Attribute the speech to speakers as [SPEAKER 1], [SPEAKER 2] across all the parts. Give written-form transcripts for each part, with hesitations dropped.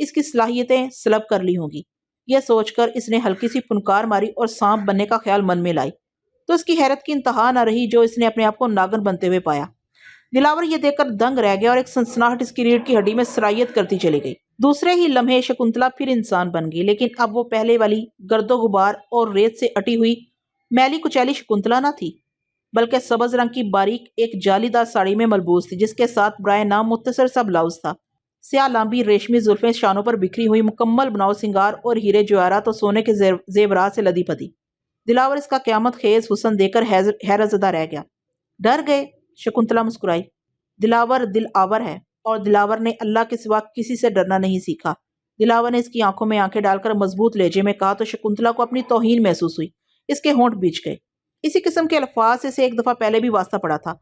[SPEAKER 1] اس کی صلاحیتیں سلب کر لی ہوں گی۔ یہ سوچ کر اس نے ہلکی سی پھنکار ماری اور سانپ بننے کا خیال من میں لائی تو اس کی حیرت کی انتہا نہ رہی جو اس نے اپنے آپ کو ناگن بنتے ہوئے پایا۔ دلاور یہ دیکھ کر دنگ رہ گیا اور ایک سنسناہٹ اس کی ریڑھ کی ہڈی میں سرایت کرتی چلی گئی۔ دوسرے ہی لمحے شکنتلا پھر انسان بن گئی، لیکن اب وہ پہلے والی گرد و غبار اور ریت سے اٹی ہوئی میلی کچیلی شکنتلا نہ تھی، بلکہ سبز رنگ کی باریک ایک جالی دار ساڑی میں ملبوس تھی، جس کے ساتھ برائے نام مختصر سا بلاؤز تھا۔ سیاہ لمبی ریشمی زلفیں شانوں پر بکھری ہوئی، مکمل بناؤ سنگار اور ہیرے جواہرات اور سونے کے زیورات سے لدی پدی۔ دلاور اس کا قیامت خیز حسن دیکھ کر حیرت زدہ رہ گیا۔ ڈر گئے؟ شکنتلا مسکرائی۔ دلاور دل آور ہے اور دلاور نے اللہ کے سوا کسی سے ڈرنا نہیں سیکھا۔ دلاور نے اس کی آنکھوں میں آنکھیں ڈال کر مضبوط لہجے میں کہا تو شکنتلا کو اپنی توہین محسوس ہوئی۔ اس کے ہونٹ بھیج گئے۔ اسی قسم کے الفاظ سے اسے ایک دفعہ پہلے بھی واسطہ پڑا تھا۔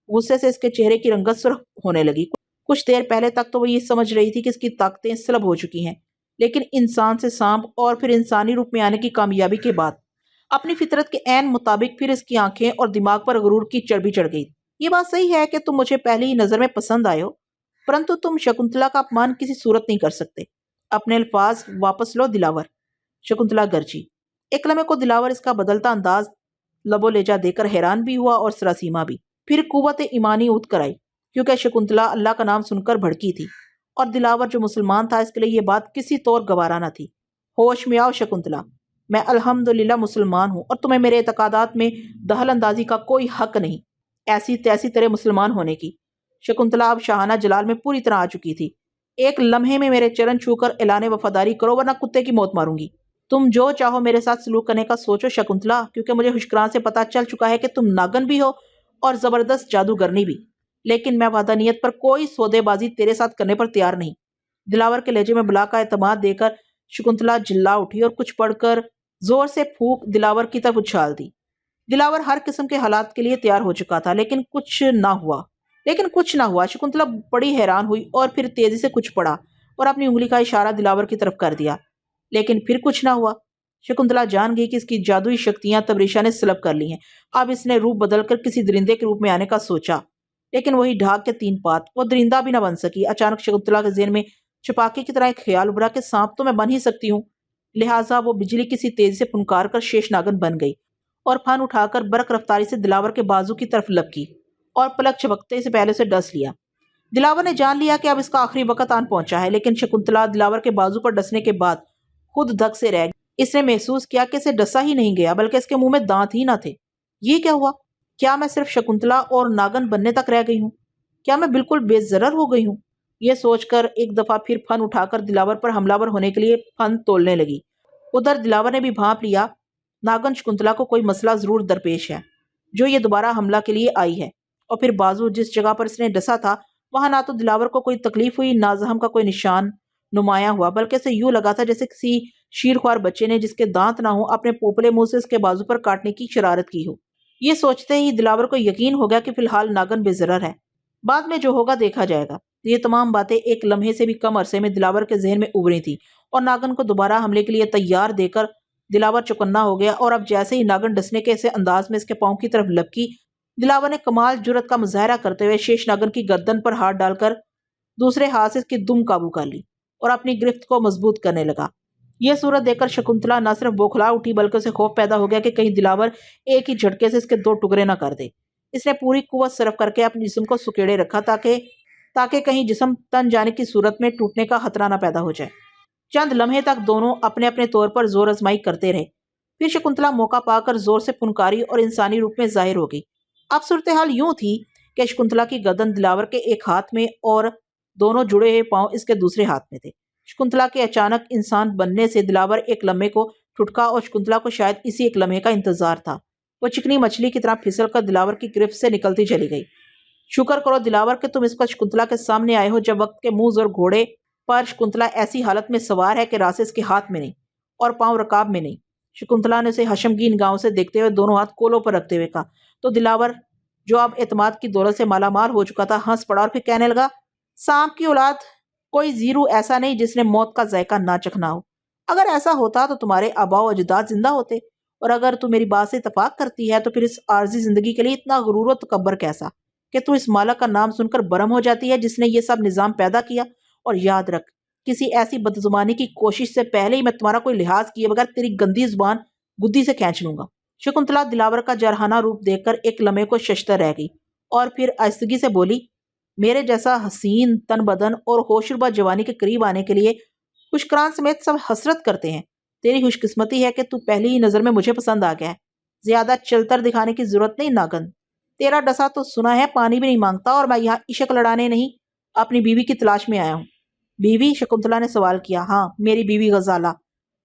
[SPEAKER 1] غصے سے اس کے چہرے کی رنگت سرخ ہونے لگی۔ کچھ دیر پہلے تک تو وہ یہ سمجھ رہی تھی کہ اس کی طاقتیں سلب ہو چکی ہیں، لیکن انسان سے سانپ اور پھر انسانی روپ میں آنے کی کامیابی کے بعد اپنی فطرت کے عین مطابق پھر اس کی آنکھیں اور دماغ پر غرور کی چربی چڑھ گئی۔ یہ بات صحیح ہے کہ تم مجھے پہلی ہی نظر میں پسند آئے ہو، پرنتو تم شکنتلا کا اپمان کسی صورت نہیں کر سکتے۔ اپنے الفاظ واپس لو دلاور، شکنتلا گرجی۔ ایک لمحے کو دلاور اس کا بدلتا انداز لب و لہجہ دے کر حیران بھی ہوا اور سراسیما بھی، پھر قوت ایمانی اٹھ کر آئی، کیونکہ شکنتلا اللہ کا نام سن کر بھڑکی تھی اور دلاور جو مسلمان تھا اس کے لیے یہ بات کسی طور گوارا نہ تھی۔ ہوش میں آؤ شکنتلا، میں الحمدللہ مسلمان ہوں اور تمہیں میرے اعتقادات میں دخل اندازی کا کوئی حق نہیں، ایسی تیسی طرح مسلمان ہونے کی۔ شکنتلا اب شاہانہ جلال میں پوری طرح آ چکی تھی۔ ایک لمحے میں میرے چرن چھو کر اعلان وفاداری کرو ورنہ کتے کی موت ماروں گی۔ تم جو چاہو میرے ساتھ سلوک کرنے کا سوچو شکنتلا، کیونکہ مجھے حشکران سے پتا چل چکا ہے کہ تم ناگن بھی ہو اور زبردست جادوگرنی بھی، لیکن میں وحدانیت پر کوئی سودے بازی تیرے ساتھ کرنے پر تیار نہیں۔ دلاور کے لہجے میں بلا کا اعتماد دے کر شکنتلا جلا اٹھی اور کچھ پڑھ کر زور سے پھونک دلاور کی طرف اچھال دی۔ دلاور ہر قسم کے حالات کے لیے تیار ہو چکا تھا، لیکن کچھ نہ ہوا۔ شکنتلا بڑی حیران ہوئی اور پھر تیزی سے کچھ پڑھا اور اپنی انگلی کا اشارہ دلاور کی طرف کر دیا، لیکن پھر کچھ نہ ہوا۔ شکنتلا جان گئی کہ اس کی جادوئی شکتیاں تبریشا نے سلب کر لی ہیں۔ اب اس نے روپ بدل کر کسی درندے کے روپ میں آنے کا سوچا، لیکن وہی ڈھاک کے تین پات، وہ درندہ بھی نہ بن سکی۔ اچانک شکنتلا کے ذہن میں چھپاکی کی طرح ایک خیال ابھرا کہ سانپ تو میں بن ہی سکتی ہوں، لہٰذا وہ بجلی کسی تیزی سے پھنکار کر شیش ناگن بن گئی اور پھن اٹھا کر برق رفتاری سے دلاور کے بازو کی طرف لپکی اور پلک چھپکتے سے پہلے اسے ڈس لیا۔ دلاور نے جان لیا کہ اب اس کا آخری وقت آن پہنچا ہے، لیکن شکنتلا دلاور کے بازو پر ڈسنے کے بعد خود دھک سے رہ گئی۔ اس نے محسوس کیا کہ اسے ڈسا ہی نہیں گیا بلکہ اس کے منہ میں دانت ہی نہ تھے۔ یہ کیا ہوا؟ کیا میں صرف شکنتلا اور ناگن بننے تک رہ گئی ہوں؟ کیا میں بالکل بے ضرر ہو گئی ہوں؟ یہ سوچ کر ایک دفعہ پھر پھن اٹھا کر دلاور پر حملہ ور ہونے کے لیے پھن تولنے لگی۔ ادھر دلاور نے بھی بھانپ لیا ناگن شکنتلا کو کوئی مسئلہ ضرور درپیش ہے جو یہ دوبارہ حملہ کے لیے آئی ہے، اور پھر بازو جس جگہ پر اس نے ڈسا تھا وہاں نہ تو دلاور کو کوئی تکلیف ہوئی، نہ زخم کا کوئی نشان نمایاں ہوا، بلکہ اسے یوں لگا تھا جیسے کسی شیرخوار بچے نے جس کے دانت نہ ہوں اپنے پوپلے منہ سے اس کے بازو پر کاٹنے کی شرارت کی ہو۔ یہ سوچتے ہی دلاور کو یقین ہو گیا کہ فی الحال ناگن بے ضرر ہے، بعد میں جو ہوگا دیکھا جائے گا۔ یہ تمام باتیں ایک لمحے سے بھی کم عرصے میں دلاور کے ذہن میں ابھری تھی اور ناگن کو دوبارہ حملے کے لیے تیار دیکھ کر دلاور چوکنا ہو گیا، اور اب جیسے ہی ناگن ڈسنے کے ایسے انداز میں اس کے پاؤں کی طرف لپکی، دلاور نے کمال جرأت کا مظاہرہ کرتے ہوئے شیش ناگن کی گردن پر ہاتھ ڈال کر دوسرے ہاتھ سے اس کی دم قابو کر لی اور اپنی گرفت کو مضبوط کرنے لگا۔ یہ صورت دیکھ کر شکنتلا نہ صرف بوکھلا اٹھی بلکہ اسے خوف پیدا ہو گیا کہ کہیں دلاور ایک ہی جھٹکے سے اس کے دو ٹکڑے نہ کر دے۔ اس نے پوری قوت صرف کر کے اپنے جسم کو سکیڑے رکھا تاکہ کہیں جسم تن جانے کی صورت میں ٹوٹنے کا خطرہ نہ پیدا ہو جائے۔ چند لمحے تک دونوں اپنے اپنے طور پر زور آزمائی کرتے رہے، پھر شکنتلا موقع پا کر زور سے پھنکاری اور انسانی روپ میں ظاہر ہو گئی۔ اب صورتحال یوں تھی کہ شکنتلا کی گردن دلاور کے ایک ہاتھ میں اور دونوں جڑے ہوئے پاؤں اس کے دوسرے ہاتھ میں تھے۔ شکنتلا کے اچانک انسان بننے سے دلاور ایک لمحے کو ٹھٹکا اور شکنتلا کو شاید اسی ایک لمحے کا انتظار تھا۔ وہ چکنی مچھلی کی طرح پھسل کر دلاور کی گرفت سے نکلتی چلی گئی۔ شکر کرو دلاور کہ تم اس وقت شکنتلا کے سامنے آئے ہو جب وقت کے منہ زور گھوڑے پر شکنتلا ایسی حالت میں سوار ہے کہ راسے اس کے ہاتھ میں نہیں اور پاؤں رکاب میں نہیں۔ شکنتلا نے اسے حشمگین نگاہوں سے دیکھتے ہوئے دونوں ہاتھ کولوں پر رکھتے ہوئے کہا تو دلاور جو اب اعتماد کی دولت سے مالا مال ہو چکا تھا ہنس پڑا اور پھر کہنے لگا، سانپ کی اولاد کوئی زیرو ایسا نہیں جس نے موت کا ذائقہ نہ چکھنا ہو۔ اگر ایسا ہوتا تو تمہارے آباء و اجداد زندہ ہوتے، اور اگر تو میری بات سے اتفاق کرتی ہے تو پھر اس عارضی زندگی کے لیے اتنا غرور و تکبر کیسا کہ تو اس مالک کا نام سن کر برہم ہو جاتی ہے جس نے یہ سب نظام پیدا کیا۔ اور یاد رکھ کسی ایسی بدزبانی کی کوشش سے پہلے ہی میں تمہارا کوئی لحاظ کیے بغیر تیری گندی زبان گدی سے کھینچ لوں گا۔ شکنتلا دلاور کا جرحانہ روپ دیکھ کر ایک لمحے کو ششدر رہ گئی اور پھر آہستگی سے بولی، میرے جیسا حسین تن بدن اور ہوشربا جوانی کے قریب آنے کے لیے خوشکران سمیت سب حسرت کرتے ہیں۔ تیری خوش قسمتی ہے کہ تو پہلی ہی نظر میں مجھے پسند آ گیا ہے۔ زیادہ چلتر دکھانے کی ضرورت نہیں ناگن۔ تیرا ڈسا تو سنا ہے پانی بھی نہیں مانگتا، اور میں یہاں عشق لڑانے نہیں اپنی بیوی کی تلاش میں آیا ہوں۔ بیوی؟ شکنتلا نے سوال کیا۔ ہاں، میری بیوی غزالہ،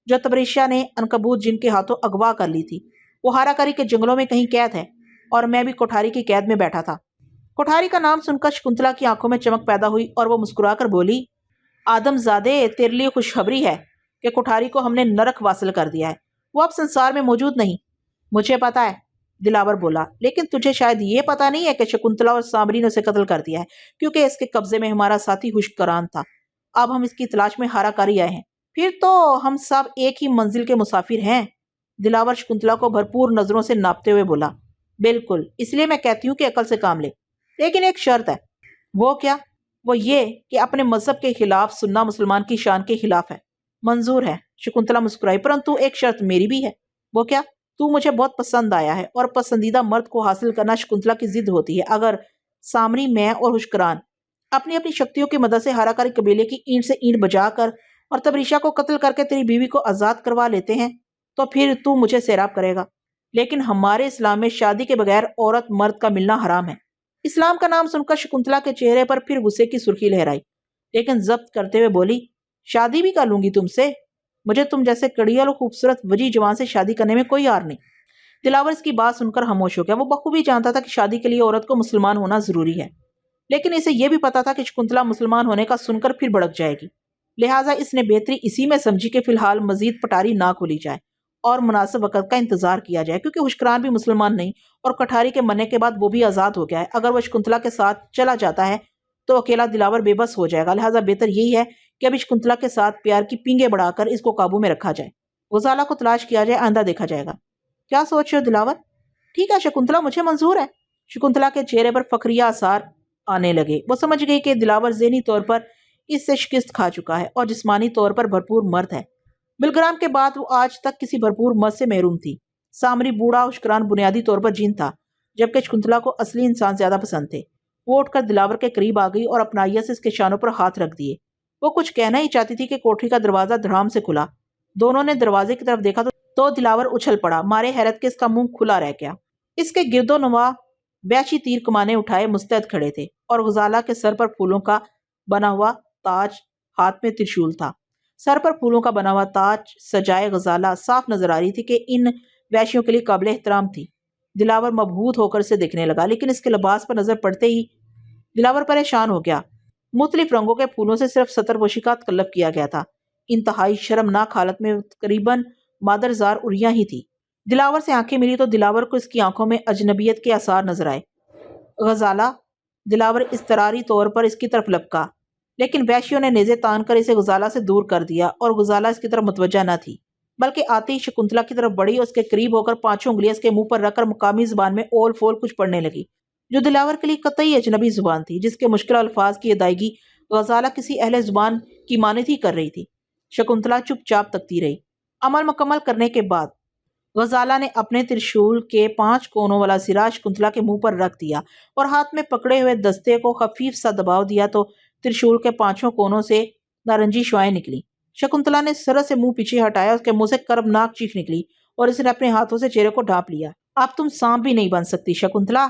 [SPEAKER 1] جو تبریشا نے عنکبوت جن کے ہاتھوں اغوا کر لی تھی۔ وہ ہاراکاری کے جنگلوں میں کہیں قید ہے اور میں بھی کوٹھاری کی قید میں بیٹھا تھا۔ کوٹھاری کا نام سن کر شکنتلا کی آنکھوں میں چمک پیدا ہوئی اور وہ مسکرا کر بولی، آدم زادے، تیرے لیے خوشخبری ہے کہ کوٹھاری کو ہم نے نرک واصل کر دیا ہے۔ وہ اب سنسار میں موجود نہیں۔ مجھے پتا ہے، دلاور بولا، لیکن تجھے شاید یہ پتا نہیں ہے کہ شکنتلا اور سامری نے اسے قتل کر دیا ہے، کیونکہ اس کے قبضے میں ہمارا ساتھی خوشکران تھا۔ اب ہم اس کی تلاش میں ہاراکاری آئے ہیں۔ پھر تو ہم سب ایک ہی منزل کے مسافر ہیں۔ دلاور شکنتلا کو بھرپور نظروں سے ناپتے ہوئے بولا، بالکل، اس لیے میں کہتی ہوں کہ عقل سے کام لے، لیکن ایک شرط ہے۔ وہ کیا؟ وہ یہ کہ اپنے مذہب کے خلاف سننا مسلمان کی شان کے خلاف ہے۔ منظور ہے، شکنتلا مسکرائی، پرنتو ایک شرط میری بھی ہے۔ وہ کیا؟ تو مجھے بہت پسند آیا ہے اور پسندیدہ مرد کو حاصل کرنا شکنتلا کی ضد ہوتی ہے۔ اگر سامری، میں اور خوشکران اپنی اپنی شکتیوں کی مدد سے ہاراکاری قبیلے کی اینٹ سے اینٹ بجا کر اور تبریشا کو قتل کر کے تیری بیوی کو آزاد کروا لیتے ہیں تو پھر تو مجھے سیراب کرے گا۔ لیکن ہمارے اسلام میں شادی کے بغیر عورت مرد کا ملنا حرام ہے۔ اسلام کا نام سن کر شکنتلا کے چہرے پر پھر غصے کی سرخی لہرائی، لیکن ضبط کرتے ہوئے بولی، شادی بھی کر لوں گی تم سے؟ مجھے تم جیسے کڑیل اور خوبصورت وجی جوان سے شادی کرنے میں کوئی عار نہیں۔ دلاور اس کی بات سن کر خاموش ہو گیا۔ وہ بخوبی جانتا تھا کہ شادی کے لیے عورت کو مسلمان ہونا ضروری ہے، لیکن اسے یہ بھی پتا تھا کہ شکنتلا مسلمان ہونے کا سن کر پھر بھڑک جائے گی، لہٰذا اس نے بہتری اسی میں سمجھی کہ فی الحال مزید پٹاری نہ کھولی جائے اور مناسب وقت کا انتظار کیا جائے، کیونکہ خوشکران بھی مسلمان نہیں اور کٹھاری کے مرنے کے بعد وہ بھی آزاد ہو گیا ہے۔ اگر وہ شکنتلا کے ساتھ چلا جاتا ہے تو اکیلا دلاور بے بس ہو جائے گا، لہٰذا بہتر یہی ہے کہ ابھی شکنتلا کے ساتھ پیار کی پینگیں بڑھا کر اس کو قابو میں رکھا جائے۔ غزالہ کو تلاش کیا جائے، آئندہ دیکھا جائے گا۔ کیا سوچ رہے ہو دلاور؟ ٹھیک ہے شکنتلا، مجھے منظور ہے۔ شکنتلا کے چہرے پر فخریہ آثار آنے لگے۔ وہ سمجھ گئی کہ دلاور ذہنی طور پر اس سے شکست کھا چکا ہے اور جسمانی طور پر بھرپور مرد ہے۔ بلگرام کے بعد وہ آج تک کسی بھرپور مرد سے محروم تھی۔ سامری بوڑھا خوشکران بنیادی طور پر جن تھا، جبکہ شکنتلا کو اصلی انسان زیادہ پسند تھے۔ وہ اٹھ کر دلاور کے قریب آ گئی اور اپنائیت سے اس کے شانوں پر ہاتھ رکھ دیے۔ وہ کچھ کہنا ہی چاہتی تھی کہ کوٹری کا دروازہ دھڑام سے کھلا۔ دونوں نے دروازے کی طرف دیکھا تو دلاور اچھل پڑا، مارے حیرت کے اس کا منہ کھلا رہ گیا۔ اس کے گرد و نواح بیچی تیر کمانے اٹھائے مستعد کھڑے تھے اور غزالہ کے سر پر پھولوں کا بنا ہوا تاج، ہاتھ میں ترشول تھا۔ سر پر پھولوں کا بنا ہوا تاج سجائے غزالہ صاف نظر آ رہی تھی کہ ان ویشیوں کے لیے قابل احترام تھی۔ دلاور مبہوت ہو کر اسے دیکھنے لگا، لیکن اس کے لباس پر نظر پڑتے ہی دلاور پریشان ہو گیا۔ مختلف رنگوں کے پھولوں سے صرف ستر پوشی کا تکلف کیا گیا تھا۔ انتہائی شرمناک حالت میں تقریباً مادرزار اریاں ہی تھی۔ دلاور سے آنکھیں ملی تو دلاور کو اس کی آنکھوں میں اجنبیت کے آثار نظر آئے۔ غزالہ، دلاور اضطراری طور پر اس کی طرف لپکا، لیکن وحشیوں نے نیزے تان کر اسے غزالہ سے دور کر دیا اور غزالہ اس کی طرف متوجہ نہ تھی، بلکہ آتے ہی شکنتلا کی طرف بڑھی اور اس کے قریب ہو کر پانچوں انگلیاں اس کے منہ پر رکھ کر مقامی زبان میں اول فول کچھ پڑھنے لگی، جو دلاور کے لیے قطعی اجنبی زبان تھی، جس کے مشکل الفاظ کی ادائیگی غزالہ کسی اہل زبان کی مانند ہی کر رہی تھی۔ شکنتلا چپ چاپ تکتی رہی۔ عمل مکمل کرنے کے بعد غزالہ نے اپنے ترشول کے 5 کونوں والا سرا شکنتلا کے منہ پر رکھ دیا اور ہاتھ میں پکڑے ہوئے دستے کو خفیف سا دباؤ دیا تو ترشول کے 5 کونوں سے نارنجی شعائیں نکلی۔ شکنتلا نے سرت سے منہ پیچھے ہٹایا، اس کے منہ سے کربناک چیخ نکلی اور اس نے اپنے ہاتھوں سے چہرے کو ڈھانپ لیا۔ اب تم سانپ بھی نہیں بن سکتی شکنتلا،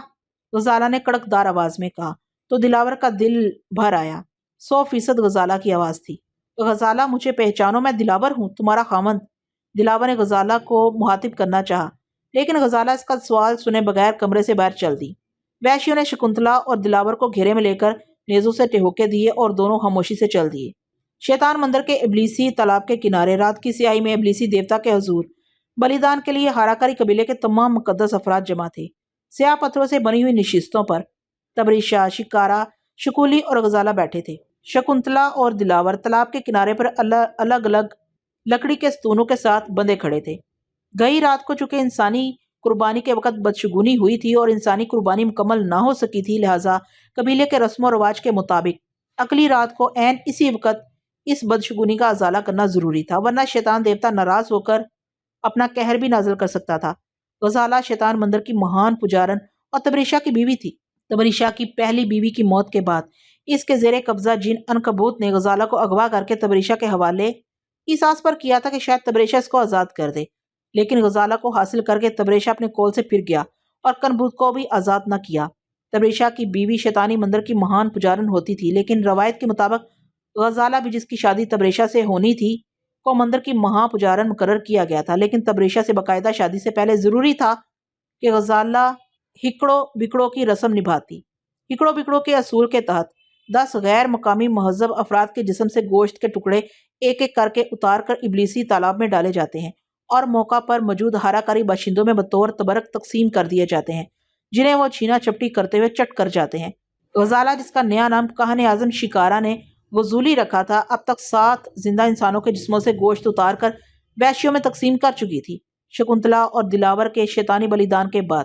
[SPEAKER 1] غزالہ نے کڑکدار آواز میں کہا تو دلاور کا دل بھر آیا۔ 100% غزالہ کی آواز تھی۔ غزالہ، مجھے پہچانو، میں دلاور ہوں، تمہارا خاوند۔ دلاور نے غزالہ کو مخاطب کرنا چاہا، لیکن غزالہ اس کا سوال سنے بغیر کمرے سے باہر چل دی۔ وحشیوں نے شکنتلا اور دلاور کو گھیرے میں لے کر نیزوں سے ٹہوکے دیے اور دونوں خاموشی سے چل دیے۔ شیطان مندر کے ابلیسی تالاب کے کنارے رات کی سیاہی میں ابلیسی دیوتا کے حضور بلیدان کے لیے ہاراکاری قبیلے کے تمام مقدس افراد جمع تھے۔ سیاہ پتھروں سے بنی ہوئی نشستوں پر تبریشا، شکارا، شکولی اور غزالہ بیٹھے تھے۔ شکنتلا اور دلاور تالاب کے کنارے پر الگ الگ لکڑی کے ستونوں کے ساتھ بندے کھڑے تھے۔ گئی رات کو چونکہ انسانی قربانی کے وقت بدشگونی ہوئی تھی اور انسانی قربانی مکمل نہ ہو سکی تھی، لہٰذا قبیلے کے رسم و رواج کے مطابق اگلی رات کو عین اسی وقت اس بدشگونی کا ازالہ کرنا ضروری تھا، ورنہ شیطان دیوتا ناراض ہو کر اپنا قہر بھی نازل کر سکتا تھا۔ غزالہ شیطان مندر کی مہان پجارن اور تبریشا کی بیوی تھی۔ تبریشا کی پہلی بیوی کی موت کے بعد اس کے زیر قبضہ جن عنکبوت نے غزالہ کو اغوا کر کے تبریشا کے حوالے اس آس پر کیا تھا کہ شاید تبریشا اس کو آزاد کر دے، لیکن غزالہ کو حاصل کر کے تبریشا اپنے کول سے پھر گیا اور کنبوت کو بھی آزاد نہ کیا۔ تبریشا کی بیوی شیطانی مندر کی مہان پجارن ہوتی تھی، لیکن روایت کے مطابق غزالہ بھی جس کی شادی تبریشا سے ہونی تھی کو مندر کی مہا پجارن مقرر کیا گیا تھا، لیکن تبریشا سے باقاعدہ شادی سے پہلے ضروری تھا کہ غزالہ ہکڑو بکڑو کی رسم نبھاتی۔ ہکڑو بکڑو کے اصول کے تحت 10 غیر مقامی مہذب افراد کے جسم سے گوشت کے ٹکڑے ایک ایک کر کے اتار کر ابلیسی تالاب میں ڈالے جاتے ہیں اور موقع پر موجود ہاراکاری باشندوں میں بطور تبرک تقسیم کر دیے جاتے ہیں، جنہیں وہ چھینا چپٹی کرتے ہوئے چٹ کر جاتے ہیں۔ غزالہ، جس کا نیا نام کاہن اعظم شکارا نے غزولی رکھا تھا، اب تک 7 زندہ انسانوں کے جسموں سے گوشت اتار کر وحشیوں میں تقسیم کر چکی تھی۔ شکنتلا اور دلاور کے شیطانی بلیدان کے بعد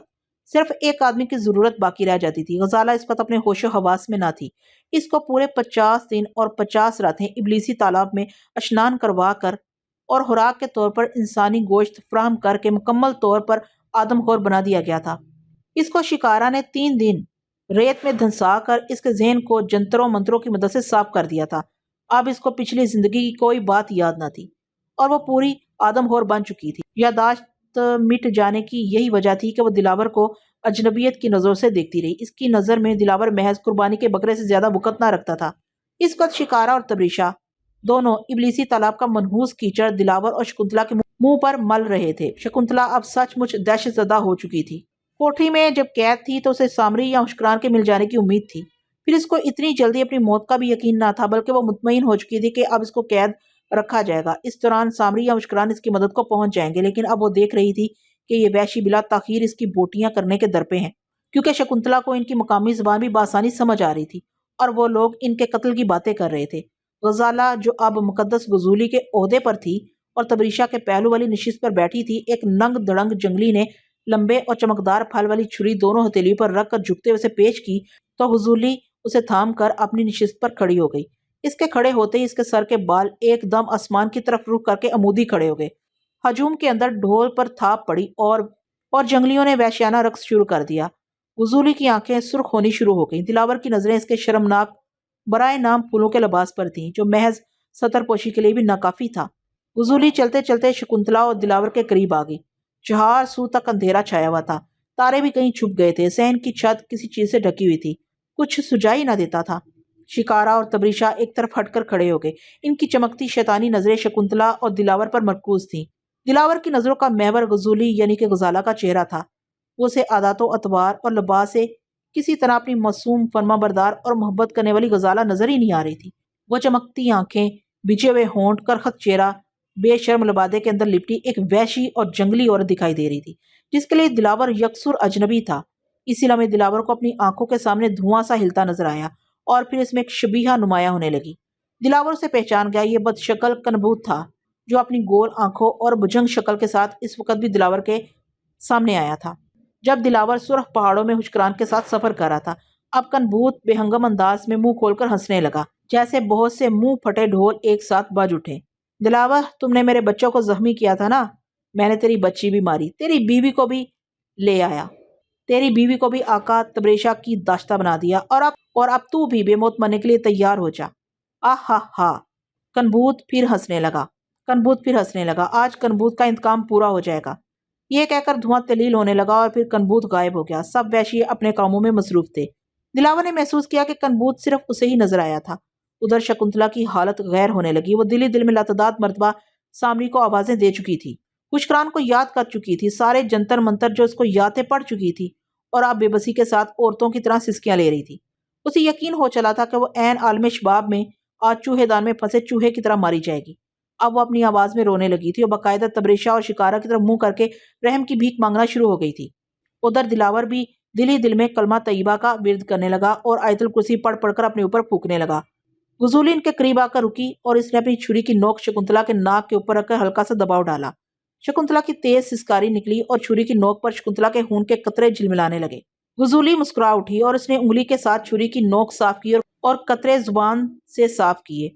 [SPEAKER 1] صرف ایک آدمی کی ضرورت باقی رہ جاتی تھی۔ غزالہ اس وقت اپنے ہوش و حواس میں نہ تھی۔ اس کو پورے 50 دن اور 50 راتیں ابلیسی تالاب میں اشنان کروا کر اور خوراک کے طور پر انسانی گوشت فراہم کر کے مکمل طور پر آدم خور بنا دیا گیا تھا۔ اس کو شکارا نے 3 دن ریت میں دھنسا کر اس کے ذہن کو جنتروں منتروں کی مدد سے صاف کر دیا تھا۔ اب اس کو پچھلی زندگی کی کوئی بات یاد نہ تھی اور وہ پوری آدم خور بن چکی تھی۔ یادداشت مٹ جانے کی یہی وجہ تھی کہ وہ دلاور کو اجنبیت کی نظروں سے دیکھتی رہی۔ اس کی نظر میں دلاور محض قربانی کے بکرے سے زیادہ وقت نہ رکھتا تھا۔ اس وقت شکارا اور تبریشا دونوں ابلیسی تالاب کا منحوس کیچڑ دلاور اور شکنتلا کے منہ پر مل رہے تھے۔ شکنتلا اب سچ مچ دہشت زدہ ہو چکی تھی۔ کوٹری میں جب قید تھی تو اسے سامری یا ہوشکران کے مل جانے کی امید تھی، پھر اس کو اتنی جلدی اپنی موت کا بھی یقین نہ تھا، بلکہ وہ مطمئن ہو چکی تھی کہ اب اس کو قید رکھا جائے گا۔ اس دوران سامری یا ہوشکران اس کی مدد کو پہنچ جائیں گے، لیکن اب وہ دیکھ رہی تھی کہ یہ وحشی بلا تاخیر اس کی بوٹیاں کرنے کے درپے ہیں، کیونکہ شکنتلا کو ان کی مقامی زبان بھی بآسانی سمجھ آ رہی تھی اور وہ لوگ ان کے قتل کی باتیں کر رہے تھے۔ غزالہ، جو اب مقدس غزولی کے عہدے پر تھی اور تبریشا کے پہلو والی نشست پر بیٹھی تھی، ایک ننگ دڑنگ جنگلی نے لمبے اور چمکدار پھل والی چھری دونوں ہتھیلیوں پر رکھ کر جھکتے ہوئے اسے پیش کی تو غزولی اسے تھام کر اپنی نشست پر کھڑی ہو گئی۔ اس کے کھڑے ہوتے ہی اس کے سر کے بال ایک دم آسمان کی طرف رخ کر کے عمودی کھڑے ہو گئے۔ ہجوم کے اندر ڈھول پر تھاپ پڑی اور جنگلیوں نے وحشیانہ رقص شروع کر دیا۔ غزولی کی آنکھیں سرخ ہونی شروع ہو گئیں۔ دلاور کی نظریں اس کے شرمناک برائے نام پھولوں کے لباس پر تھیں، جو محض ستر پوشی کے لیے بھی ناکافی تھا۔ غزولی چلتے چلتے شکنتلا اور دلاور کے قریب آ گئی۔ چہار سو تک اندھیرا چھایا ہوا تھا، تارے بھی کہیں چھپ گئے تھے، صحن کی چھت کسی چیز سے ڈھکی ہوئی تھی، کچھ سجائی نہ دیتا تھا۔ شکارا اور تبریشا ایک طرف ہٹ کر کھڑے ہو گئے۔ ان کی چمکتی شیطانی نظریں شکنتلا اور دلاور پر مرکوز تھیں۔ دلاور کی نظروں کا محور غزولی یعنی کہ غزالہ کا چہرہ تھا۔ وہ اسے عادات و اطوار اور لباس سے کسی طرح اپنی معصوم، فرما بردار اور محبت کرنے والی غزالہ نظر ہی نہیں آ رہی تھی۔ وہ چمکتی آنکھیں، بچے ہوئے ہونٹ، کرخت چہرہ، بے شرم لبادے کے اندر لپٹی ایک وحشی اور جنگلی عورت دکھائی دے رہی تھی، جس کے لیے دلاور یکسر اجنبی تھا۔ اسی لمحے دلاور کو اپنی آنکھوں کے سامنے دھواں سا ہلتا نظر آیا اور پھر اس میں ایک شبیہہ نمایاں ہونے لگی۔ دلاور اسے پہچان گیا۔ یہ بد شکل کنبوت تھا، جو اپنی گول آنکھوں اور بجنگ شکل کے ساتھ اس وقت بھی دلاور کے سامنے آیا تھا، جب دلاور سرخ پہاڑوں میں ہوشکران کے ساتھ سفر کر رہا تھا۔ اب کنبوت بے ہنگم انداز میں منہ کھول کر ہنسنے لگا، جیسے بہت سے منہ پھٹے ڈھول ایک ساتھ بج اٹھے۔ دلاور، تم نے میرے بچوں کو زخمی کیا تھا نا؟ میں نے تیری بچی بھی ماری، تیری بیوی کو بھی لے آیا، تیری بیوی کو بھی آقا تبریشا کی داشتہ بنا دیا، اور اب تو بھی بے موت مرنے کے لیے تیار ہو جا۔ آہا ہا۔ کنبوت پھر ہنسنے لگا۔ آج کنبوت کا انتقام پورا ہو جائے گا۔ یہ کہہ کر دھواں تلیل ہونے لگا اور پھر کنبوت غائب ہو گیا۔ سب وحشی اپنے کاموں میں مصروف تھے۔ دلاور نے محسوس کیا کہ کنبوت صرف اسے ہی نظر آیا تھا۔ ادھر شکنتلا کی حالت غیر ہونے لگی۔ وہ دل ہی دل میں لاتعداد مرتبہ سامری کو آوازیں دے چکی تھی، ہوشکران کو یاد کر چکی تھی، سارے جنتر منتر جو اس کو یادیں پڑ چکی تھی، اور اب بے بسی کے ساتھ عورتوں کی طرح سسکیاں لے رہی تھی۔ اسے یقین ہو چلا تھا کہ وہ عین عالم شباب میں آج چوہے دان میں پھنسے چوہے کی طرح ماری جائے گی۔ اب وہ اپنی آواز میں رونے لگی تھی اور باقاعدہ تبریشا اور شکارا کی طرف منہ کر کے رحم کی بھیک مانگنا شروع ہو گئی تھی۔ ادھر دلاور بھی دل ہی دل میں کلمہ طیبہ کا ورد کرنے لگا اور آیت الکرسی پڑھ پڑھ کر اپنے اوپر پھونکنے لگا۔ غزولی ان کے قریب آ کر رکی اور اس نے اپنی چھری کی نوک شکنتلا کے ناک کے اوپر رکھ کر ہلکا سا دباؤ ڈالا۔ شکنتلا کی تیز سسکاری نکلی اور چھری کی نوک پر شکنتلا کے خون کے قطرے جھلملانے لگے۔ غزولی مسکرا اٹھی اور اس نے انگلی کے ساتھ چھری کی نوک صاف کی اور قطرے زبان سے صاف کیے۔